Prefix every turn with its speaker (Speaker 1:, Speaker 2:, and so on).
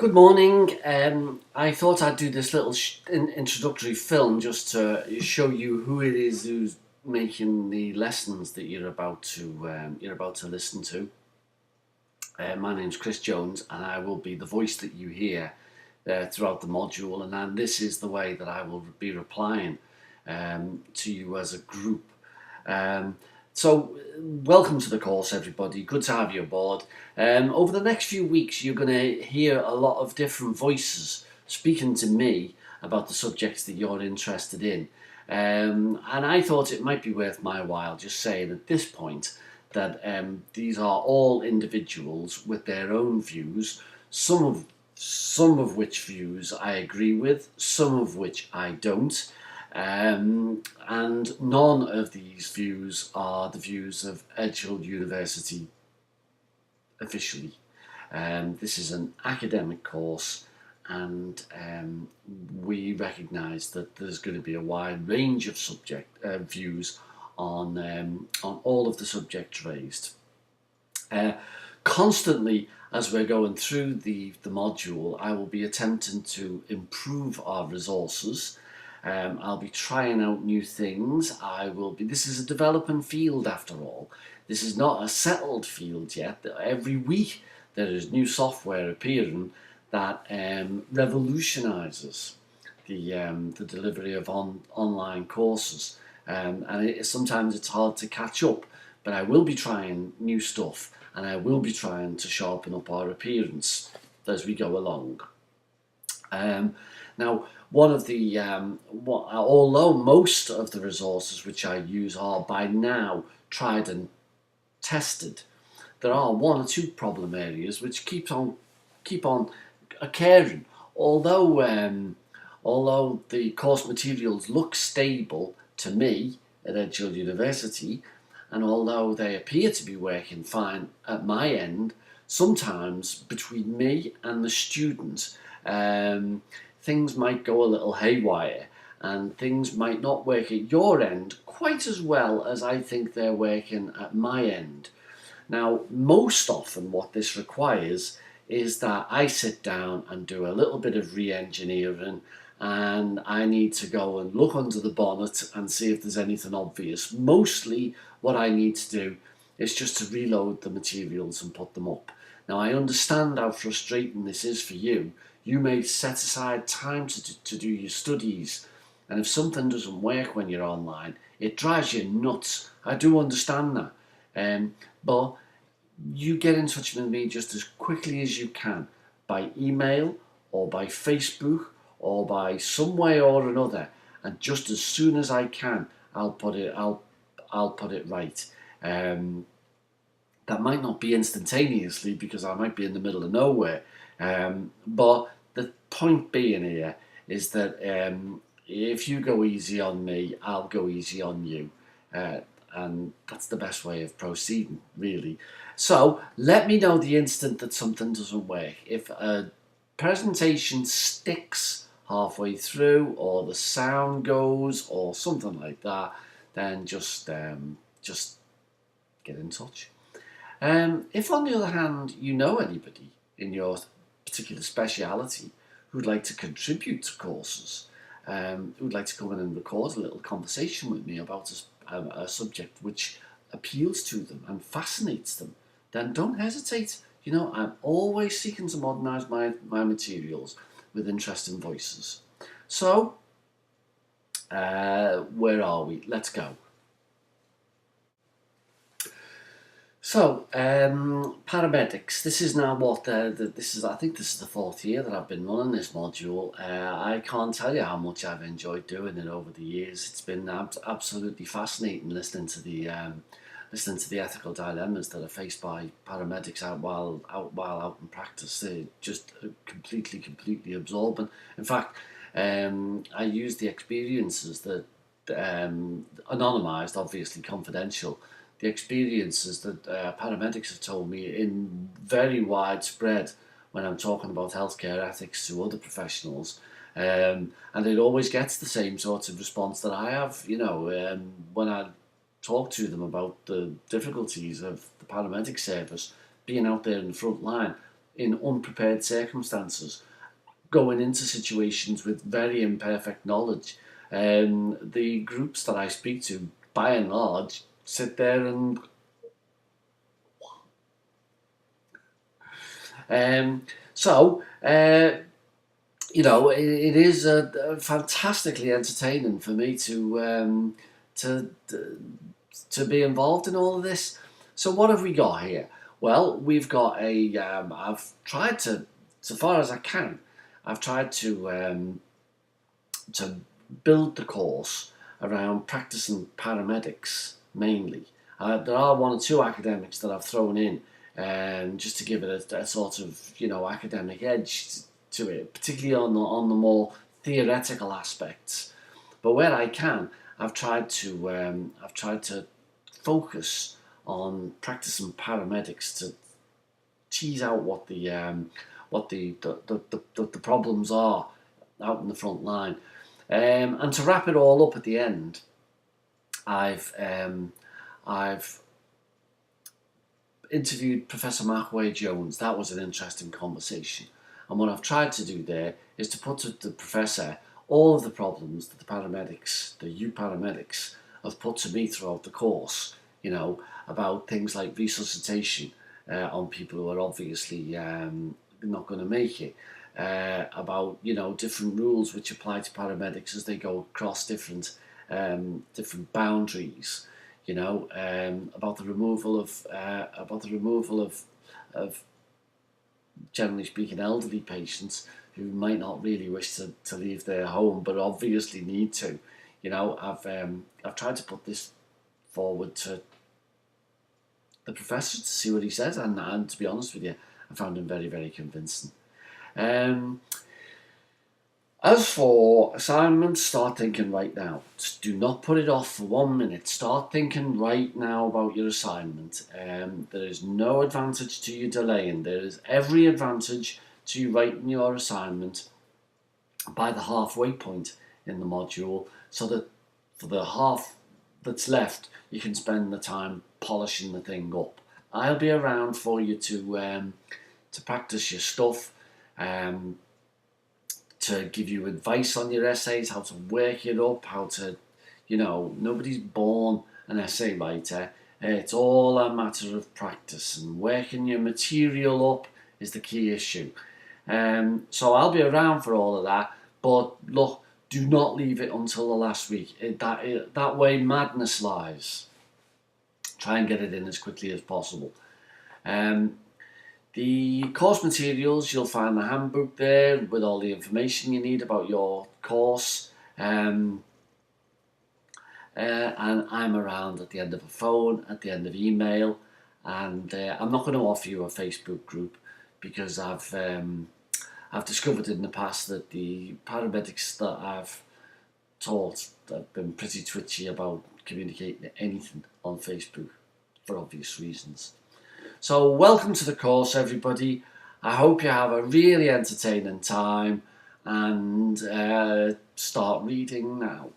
Speaker 1: Good morning. I thought I'd do this little introductory film just to show you who it is who's making the lessons that you're about to listen to. My name's Chris Jones, and I will be the voice that you hear throughout the module. And then this is the way that I will be replying to you as a group. So, welcome to the course, everybody. Good to have you aboard. Over the next few weeks, you're going to hear a lot of different voices speaking to me about the subjects that you're interested in. And I thought it might be worth my while just saying at this point that these are all individuals with their own views, some of which views I agree with, some of which I don't. And none of these views are the views of Edgehill University officially. This is an academic course, and we recognise that there's going to be a wide range of views on all of the subjects raised. Constantly, as we're going through the module, I will be attempting to improve our resources. I'll be trying out new things. This is a developing field after all. This is not a settled field yet. Every week there is new software appearing that revolutionises the delivery of online courses. Sometimes it's hard to catch up, but I will be trying new stuff, and I will be trying to sharpen up our appearance as we go along. Now, although most of the resources which I use are by now tried and tested, there are one or two problem areas which keep on occurring. Although the course materials look stable to me at Edgehill University, and although they appear to be working fine at my end, sometimes between me and the student, things might go a little haywire, and things might not work at your end quite as well as I think they're working at my end. Now, most often what this requires is that I sit down and do a little bit of re-engineering, and I need to go and look under the bonnet and see if there's anything obvious. Mostly what I need to do is just to reload the materials and put them up. Now, I understand how frustrating this is for you. You may set aside time to do your studies, and if something doesn't work when you're online, it drives you nuts. I do understand that. But you get in touch with me just as quickly as you can, by email or by Facebook or by some way or another, and just as soon as I can, I'll put it right. That might not be instantaneously because I might be in the middle of nowhere. But the point being here is that if you go easy on me, I'll go easy on you. And that's the best way of proceeding, really. So let me know the instant that something doesn't work. If a presentation sticks halfway through, or the sound goes, or something like that, then just get in touch. If, on the other hand, you know anybody in your particular speciality who'd like to contribute to courses, who'd like to come in and record a little conversation with me about a subject which appeals to them and fascinates them, then don't hesitate. I'm always seeking to modernise my materials with interesting voices. So, where are we? Let's go. So, paramedics. This is now I think this is the fourth year that I've been running this module. I can't tell you how much I've enjoyed doing it over the years. It's been absolutely fascinating listening to the ethical dilemmas that are faced by paramedics while out in practice. They're just completely absorbing. In fact, I use the experiences that anonymised, obviously confidential. The experiences that paramedics have told me in very widespread when I'm talking about healthcare ethics to other professionals. And it always gets the same sort of response that I have, when I talk to them about the difficulties of the paramedic service, being out there in the front line. in unprepared circumstances, going into situations with very imperfect knowledge. The groups that I speak to, by and large, sit there and so it is fantastically entertaining for me to to be involved in all of this. So what have we got here? Well, we've got a. I've tried to, so far as I can, I've tried to build the course around practicing paramedics mainly. There are one or two academics that I've thrown in, just to give it a sort of academic edge to it, particularly on the more theoretical aspects. But where I can, I've tried to focus on practicing paramedics to tease out what the problems are out in the front line. And to wrap it all up at the end, I've interviewed Professor Mark Wade Jones. That was an interesting conversation. And what I've tried to do there is to put to the professor all of the problems that the U paramedics, have put to me throughout the course, about things like resuscitation on people who are obviously not going to make it, about different rules which apply to paramedics as they go across different boundaries, about the removal of generally speaking elderly patients who might not really wish to leave their home but obviously need to. I've tried to put this forward to the professor to see what he says, and to be honest with you, I found him very, very convincing. As for assignments, start thinking right now. Do not put it off for 1 minute. Start thinking right now about your assignment. There is no advantage to you delaying. There is every advantage to you writing your assignment by the halfway point in the module, so that for the half that's left, you can spend the time polishing the thing up. I'll be around for you to practice your stuff, to give you advice on your essays, how to work it up, how to, nobody's born an essay writer. It's all a matter of practice, and working your material up is the key issue. So I'll be around for all of that, but look, do not leave it until the last week. That way madness lies. Try and get it in as quickly as possible. The course materials, you'll find the handbook there with all the information you need about your course. And I'm around at the end of a phone, at the end of email, and I'm not going to offer you a Facebook group, because I've discovered in the past that the paramedics that I've taught have been pretty twitchy about communicating anything on Facebook for obvious reasons. So welcome to the course, everybody. I hope you have a really entertaining time, and start reading now.